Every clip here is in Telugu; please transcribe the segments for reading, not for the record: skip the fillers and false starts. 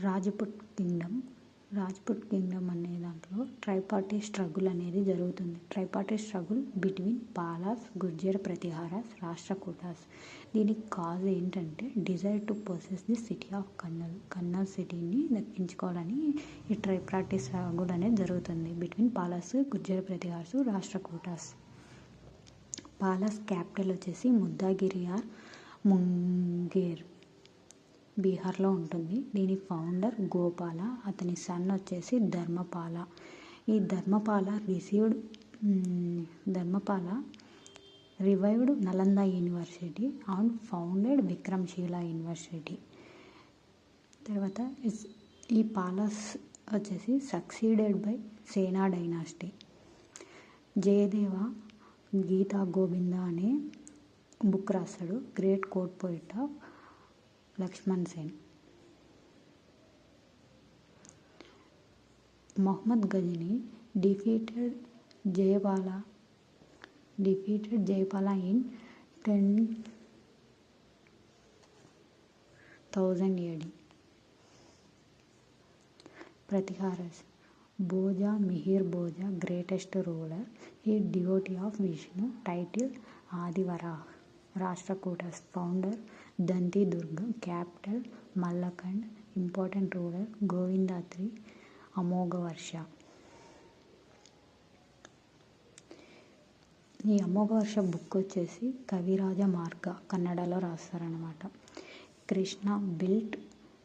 రాజ్పుట్ కింగ్డమ్ అనే దాంట్లో ట్రైపార్టీ స్ట్రగుల్ అనేది జరుగుతుంది. Tripartite struggle between Palas, Gurjar Pratiharas, Rashtrakutas. దీనికి కాజ్ ఏంటంటే desire to possess the city of Kannauj సిటీని దక్కించుకోవాలని ఈ ట్రైపార్టీ స్ట్రగుల్ అనేది జరుగుతుంది బిట్వీన్ పాలాస్, గుర్జర్ ప్రతిహారాస్, రాష్ట్రకూటాస్. పాలాస్ క్యాపిటల్ వచ్చేసి ముద్దాగిరి ఆర్ ముంగేర్, బీహార్లో ఉంటుంది. దీని ఫౌండర్ గోపాల, అతని సన్ వచ్చేసి ధర్మపాల. ఈ Dharmapala revived Nalanda university and founded Vikramshila university. తర్వాత ఈ పాలాస్ వచ్చేసి succeeded by Sena dynasty. Jayadeva Gita Govinda అనే బుక్ రాశాడు, great court poet of Lakshman Sen. Mohammed Ghazni defeated Jayapala in 10,000 AD. Pratiharas Bhoja Mihir Bhoja, greatest ruler. He devotee of Vishnu, title Adivaraha. Rashtrakutas founder Danti Durga, capital Malakand, important ruler Govindatri, Amoghavarsha. ఈ అమోఘవర్ష బుక్ వచ్చేసి కవిరాజ మార్గ కన్నడలో రాస్తారనమాట. Krishna built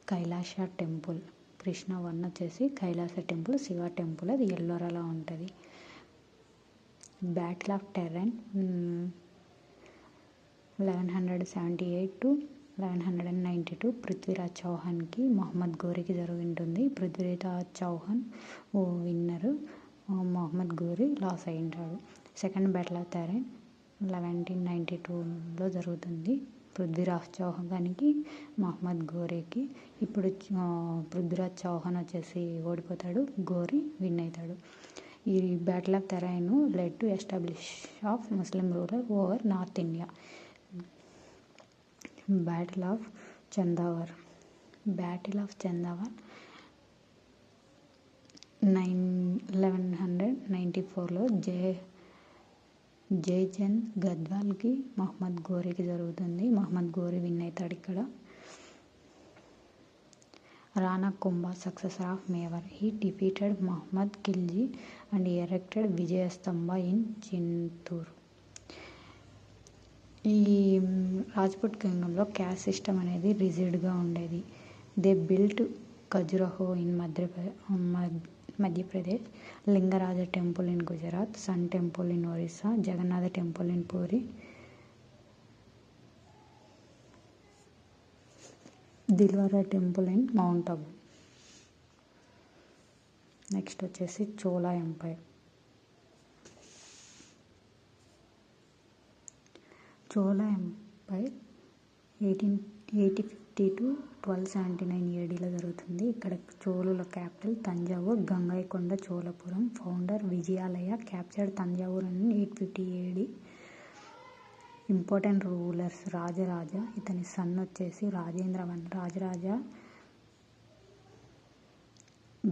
Kailasa temple. కృష్ణ 1 వచ్చేసి కైలాస టెంపుల్, శివ టెంపుల్, అది ఎల్లోరాలో ఉంటుంది. Battle of Tarain 1178 to 1192 Prithviraj చౌహాన్కి మొహమ్మద్ ఘోరీకి జరుగుతుంది. పృథ్వీరాజ్ చౌహాన్ విన్నరు, మొహమ్మద్ ఘోరీ లాస్ అయి ఉంటాడు. సెకండ్ బ్యాటిల్ ఆఫ్ టెర్రైన్ 1192లో జరుగుతుంది. పృథ్వీరాజ్ చౌహాన్కి మొహమ్మద్ ఘోరీకి. ఇప్పుడు పృథ్వీరాజ్ చౌహాన్ వచ్చేసి ఓడిపోతాడు, ఘోరీ విన్ అవుతాడు. ఈ battle of Tarain led to establish of Muslim ruler over north India. Battle of Chandawar 1194లో జైచంద్ గద్వాల్కి మొహమ్మద్ ఘోరీకి జరుగుతుంది. మొహమ్మద్ ఘోరీ విన్ అవుతాడు ఇక్కడ. Rana Kumbha successor of Mewar. He defeated Mohammed Khilji and erected Vijayastambha in Chittor. ఈ రాజ్పుట్ కింగ్డంలో క్యాస్ట్ సిస్టమ్ అనేది రిజిడ్గా ఉండేది. They built Khajuraho in Madhya Pradesh, Lingaraja temple in Gujarat, sun temple in Orissa, Jagannath temple in Puri, Dilwara temple in mount Abu. Next వచ్చేసి Chola empire. Chola empire 850 to 1279 ADలో జరుగుతుంది. ఇక్కడ చోళుల capital Thanjavur, Gangaikonda Cholapuram. Founder Vijayalaya, captured Thanjavur in 850 AD. Important rulers Rajaraja, ఇతని సన్ వచ్చేసి Rajendra one. Rajaraja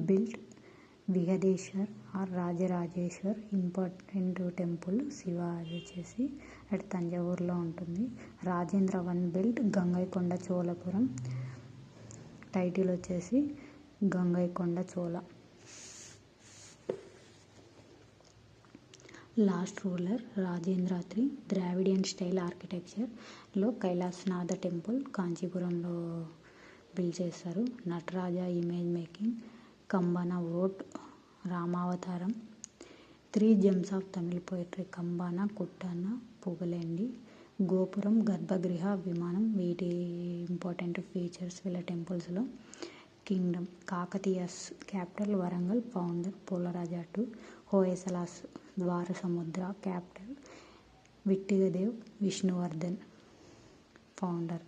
built Brihadeshwar or Rajarajeshwar, important temple. Shiva అది వచ్చేసి అటు తంజావూరులో ఉంటుంది. రాజేంద్రవన్ బిల్ట్ గంగైకొండ చోళపురం, టైటిల్ వచ్చేసి Gangaikonda Chola. Last ruler Rajendra three. Dravidian style ఆర్కిటెక్చర్లో కైలాసనాథ టెంపుల్ కాంచీపురంలో బిల్డ్ చేస్తారు. Nataraja image making, కంబన wrote, Ramavataram. 3 gems of Tamil poetry Kamban, కుట్టాన, పుగలేండి. గోపురం, గర్భగృహ, విమానం, వీటి ఇంపార్టెంట్ ఫీచర్స్ వీళ్ళ టెంపుల్స్లో. Kingdom Kakatiyas, capital Warangal, founder Polaraja II. Hoysalas Dwarasamudra, capital. విట్టిగదేవ్ Vishnuvardhan, founder.